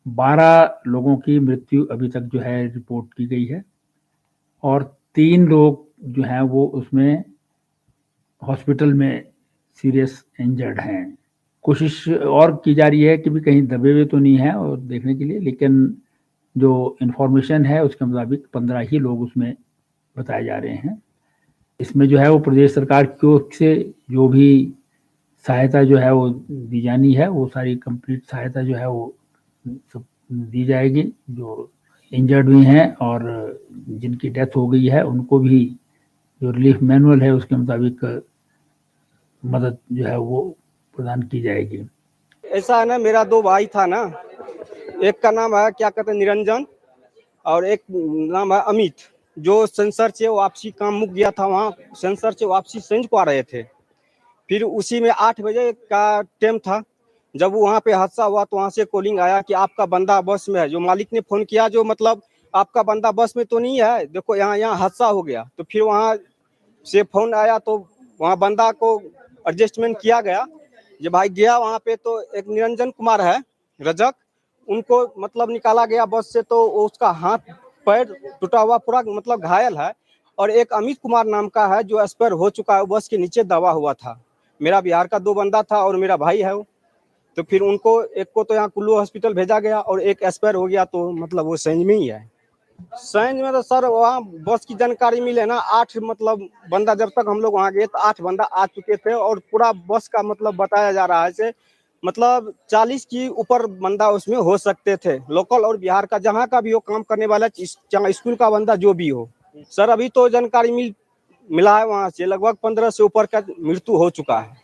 12 लोगों की मृत्यु अभी तक जो है रिपोर्ट की गई है और 3 लोग जो हैं वो उसमें हॉस्पिटल में सीरियस इंजर्ड हैं। कोशिश और की जा रही है कि भी कहीं दबे हुए तो नहीं है और देखने के लिए, लेकिन जो इन्फॉर्मेशन है उसके मुताबिक 15 ही लोग उसमें बताए जा रहे हैं। इसमें जो है वो प्रदेश सरकार की ओर से जो भी सहायता जो है वो दी जानी है, वो सारी कंप्लीट सहायता जो है वो सब दी जाएगी। जो इंजर्ड हुए हैं और जिनकी डेथ हो गई है उनको भी जो रिलीफ मैनुअल है उसके मुताबिक मदद जो है वो प्रदान की जाएगी। ऐसा है ना, मेरा 2 भाई था ना, एक का नाम है क्या कहते हैं निरंजन और एक नाम है अमित, जो सेंसर से वापसी काम मुक गया था। वहाँ सेंसर से वापसी संज को आ रहे थे, फिर उसी में 8 बजे का टाइम था। जब वहाँ पे हादसा हुआ तो वहाँ से कॉलिंग आया कि आपका बंदा बस में है। जो मालिक ने फोन किया, जो मतलब आपका बंदा बस में तो नहीं है, देखो यहाँ हादसा हो गया। तो फिर वहाँ से फोन आया तो वहाँ बंदा को एडजस्टमेंट किया गया। जब भाई गया वहाँ पे तो एक निरंजन कुमार है रजक, उनको मतलब निकाला गया बस से, तो उसका हाथ पैर टूटा हुआ पूरा मतलब घायल है। और एक अमित कुमार नाम का है जो एक्सपायर हो चुका है, बस के नीचे दबा हुआ था। मेरा बिहार का 2 बंदा था और मेरा भाई है वो। तो फिर उनको एक को तो यहाँ कुल्लू हॉस्पिटल भेजा गया और एक एक्सपायर हो गया, तो मतलब वो संज में ही है। संज में तो सर वहाँ बस की जानकारी मिले ना, 8 मतलब बंदा, जब तक हम लोग वहाँ गए तो 8 बंदा आ चुके थे और पूरा बस का मतलब बताया जा रहा है से मतलब 40 की ऊपर बंदा उसमें हो सकते थे, लोकल और बिहार का जहाँ का भी हो, काम करने वाला, चाहे स्कूल का बंदा जो भी हो। सर अभी तो जानकारी मिला है वहाँ से लगभग 15 से ऊपर का मृत्यु हो चुका है।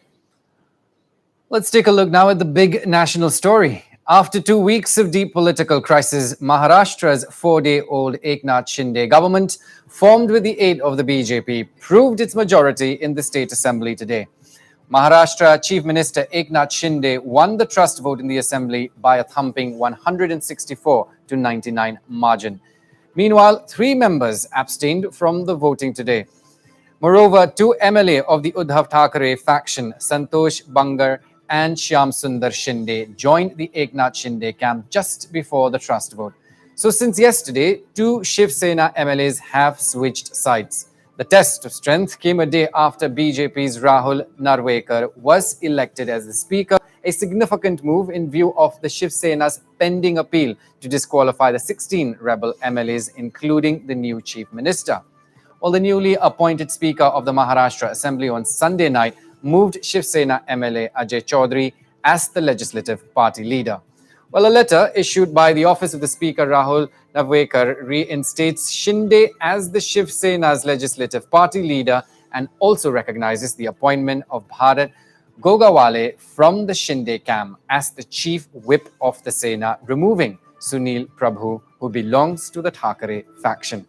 Let's take a look now at the big national story. After 2 weeks of deep political crisis, Maharashtra's 4-day-old Eknath Shinde government, formed with the aid of the BJP, proved its majority in the state assembly today. Maharashtra Chief Minister Eknath Shinde won the trust vote in the assembly by a thumping 164 to 99 margin. Meanwhile, 3 members abstained from the voting today. Moreover, 2 MLA of the Uddhav Thackeray faction, Santosh Bangar and Shyam Sundar Shinde, joined the Eknath Shinde camp just before the trust vote. So since yesterday, 2 Shiv Sena MLAs have switched sides. The test of strength came a day after BJP's Rahul Narwekar was elected as the speaker, a significant move in view of the Shiv Sena's pending appeal to disqualify the 16 rebel MLAs, including the new chief minister. Well, the newly appointed Speaker of the Maharashtra Assembly on Sunday night moved Shiv Sena MLA Ajay Chaudhary as the legislative party leader. Well, a letter issued by the office of the Speaker Rahul Navekar reinstates Shinde as the Shiv Sena's legislative party leader and also recognizes the appointment of Bharat Gogawale from the Shinde camp as the chief whip of the Sena, removing Sunil Prabhu, who belongs to the Thackeray faction.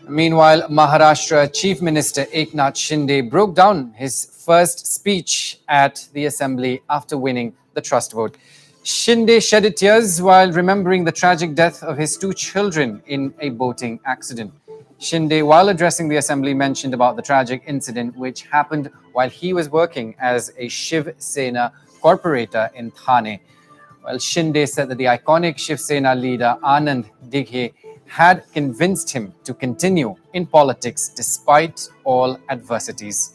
Meanwhile, Maharashtra Chief Minister Eknath Shinde broke down his first speech at the assembly after winning the trust vote. Shinde shed tears while remembering the tragic death of his two children in a boating accident. Shinde, while addressing the assembly, mentioned about the tragic incident which happened while he was working as a Shiv Sena corporator in Thane. Well, Shinde said that the iconic Shiv Sena leader Anand Dighe had convinced him to continue in politics despite all adversities.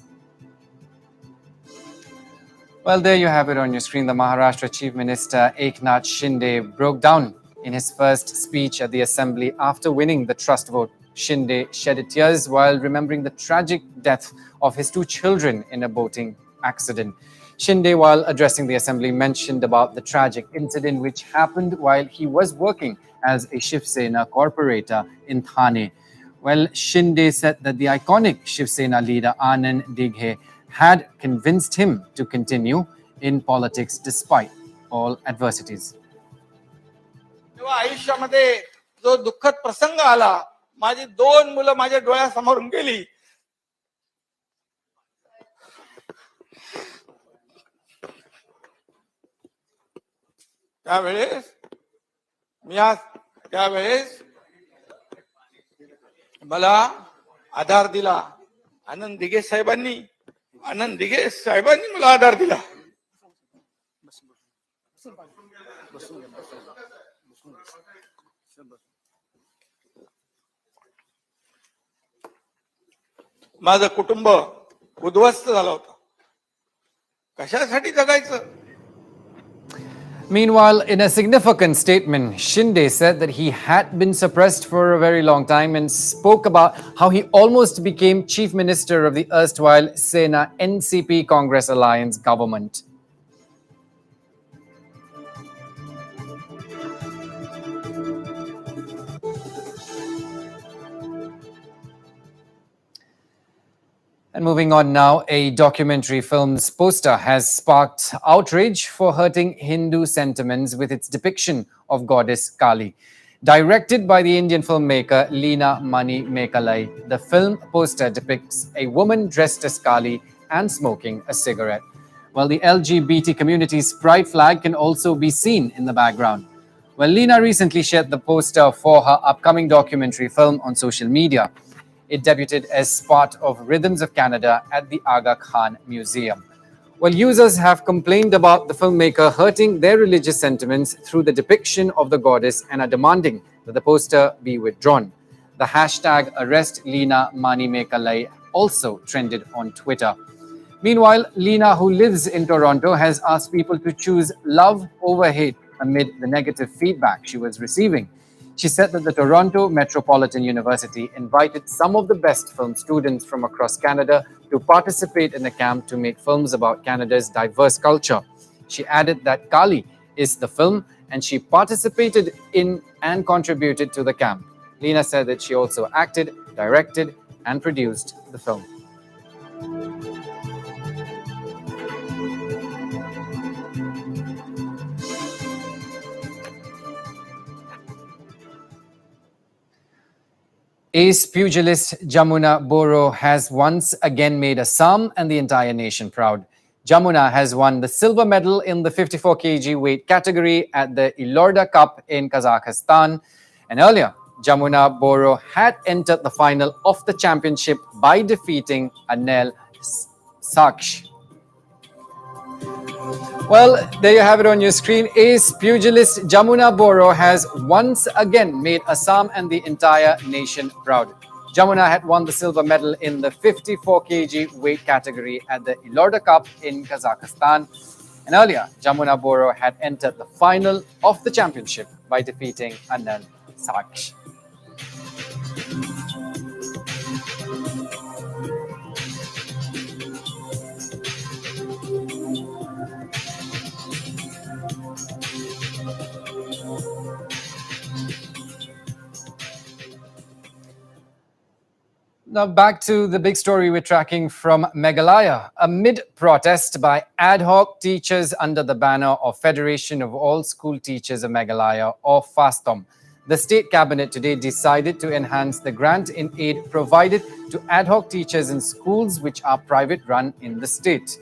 Well, there you have it on your screen. The Maharashtra Chief Minister Eknath Shinde broke down in his first speech at the assembly after winning the trust vote. Shinde shed tears while remembering the tragic death of his two children in a boating accident. Shinde, while addressing the assembly, mentioned about the tragic incident which happened while he was working as a Shiv Sena corporator in Thane. Well, Shinde said that the iconic Shiv Sena leader Anand Dighe had convinced him to continue in politics despite all adversities. तेव्हा आयुष्यामध्ये जो दुःखद प्रसंग आला, माझी दोन मुलं माझ्या डोळ्यासमोरून गेली. त्यावेळेस मला आधार दिला आनंद दिघे साहेबांनी. आनंद दिघे साहेबांनी मला आधार दिला. माझं कुटुंब उद्ध्वस्त झालं होतं. कशासाठी जगायचं? Meanwhile, in a significant statement, Shinde said that he had been suppressed for a very long time and spoke about how he almost became chief minister of the erstwhile Sena NCP Congress alliance government. And moving on now, a documentary film's poster has sparked outrage for hurting Hindu sentiments with its depiction of goddess Kali. Directed by the Indian filmmaker Leena Mani Mekalai, the film poster depicts a woman dressed as Kali and smoking a cigarette. While the LGBT community's pride flag can also be seen in the background. Well, Leena recently shared the poster for her upcoming documentary film on social media. It debuted as part of Rhythms of Canada at the Aga Khan Museum. Well, users have complained about the filmmaker hurting their religious sentiments through the depiction of the goddess and are demanding that the poster be withdrawn. The hashtag #ArrestLeena Mani also trended on Twitter. Meanwhile, Leena, who lives in Toronto, has asked people to choose love over hate amid the negative feedback she was receiving. She said that the Toronto Metropolitan University invited some of the best film students from across Canada to participate in a camp to make films about Canada's diverse culture. She added that Kali is the film and she participated in and contributed to the camp. Leena said that she also acted, directed, and produced the film. Ace pugilist Jamuna Boro has once again made Assam and the entire nation proud. Jamuna has won the silver medal in the 54 kg weight category at the Ilorda Cup in Kazakhstan. And earlier, Jamuna Boro had entered the final of the championship by defeating Anel Saksh. Well, there you have it on your screen. Ace pugilist Jamuna Boro has once again made Assam and the entire nation proud. Jamuna had won the silver medal in the 54 kg weight category at the Ilorda Cup in Kazakhstan. And earlier, Jamuna Boro had entered the final of the championship by defeating Anand Saksh. Now back to the big story we're tracking from Meghalaya. Amid protest by ad hoc teachers under the banner of Federation of All School Teachers of Meghalaya, or FASTOM, the state cabinet today decided to enhance the grant in aid provided to ad hoc teachers in schools which are private run in the state.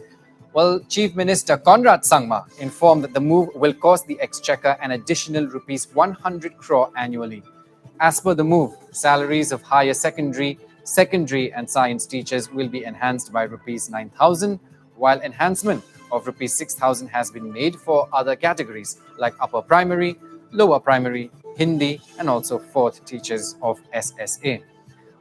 Well, Chief Minister Conrad Sangma informed that the move will cost the exchequer an additional rupees 100 crore annually. As per the move, salaries of higher secondary and science teachers will be enhanced by rupees 9,000, while enhancement of rupees 6,000 has been made for other categories like upper primary, lower primary, Hindi, and also fourth teachers of SSA.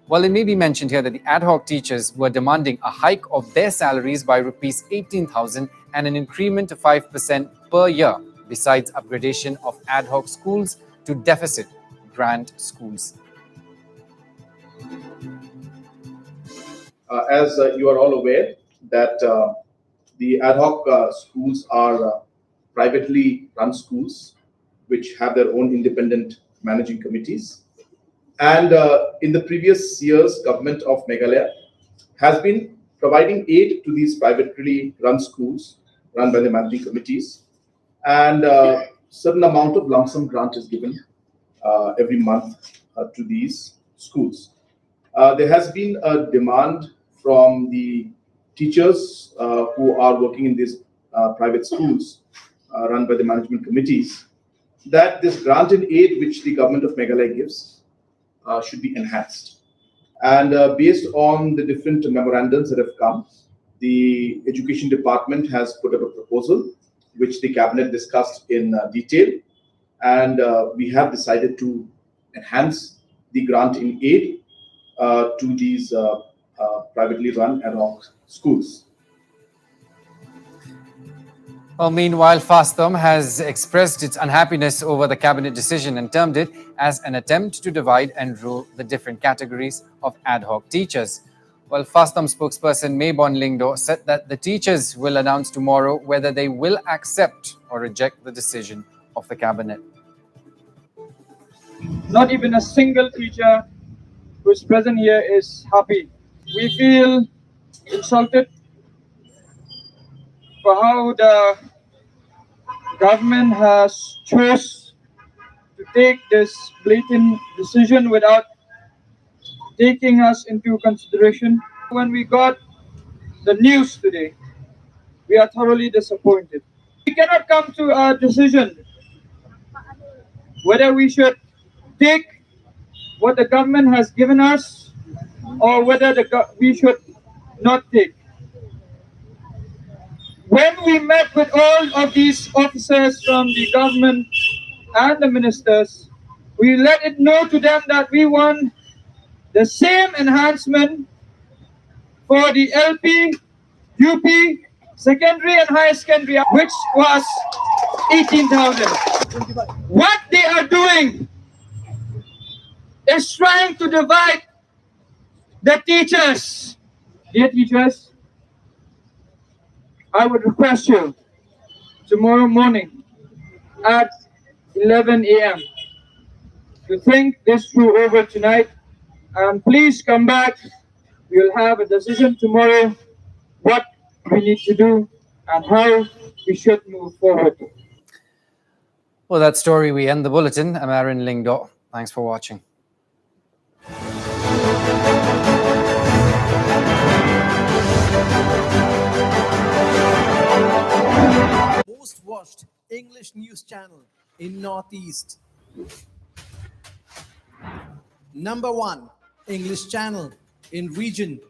Well, it may be mentioned here that the ad hoc teachers were demanding a hike of their salaries by rupees 18,000 and an increment of 5% per year, besides upgradation of ad hoc schools to deficit grant schools. As you are all aware that the ad hoc schools are privately run schools which have their own independent managing committees. And in the previous years, government of Meghalaya has been providing aid to these privately run schools run by the managing committees. And certain amount of lump sum grant is given every month to these schools. There has been a demand from the teachers who are working in these private schools run by the management committees that this grant and aid which the government of Meghalaya gives should be enhanced. And based on the different memorandums that have come, the Education Department has put up a proposal which the cabinet discussed in detail, and we have decided to enhance the grant in aid to these privately run ad hoc schools. Well, meanwhile, FASTOM has expressed its unhappiness over the cabinet decision and termed it as an attempt to divide and rule the different categories of ad hoc teachers. Well, FASTOM spokesperson Maybon Lingdo said that the teachers will announce tomorrow whether they will accept or reject the decision of the cabinet. Not even a single teacher who is present here is happy. We feel insulted for how the government has chose to take this blatant decision without taking us into consideration. When we got the news today, we are thoroughly disappointed. We cannot come to a decision whether we should take what the government has given us or whether we should not take. When we met with all of these officers from the government and the ministers, we let it know to them that we want the same enhancement for the LP, UP, secondary and higher secondary, which was 18,000. What they are doing is trying to divide the teachers. Dear teachers, I would request you tomorrow morning at 11 a.m. to think this through over tonight, and please come back. We'll have a decision tomorrow what we need to do and how we should move forward. Well, that story, we end the bulletin. I'm Aaron Lingdo. Thanks for watching. Most watched English news channel in Northeast. Number 1 English channel in region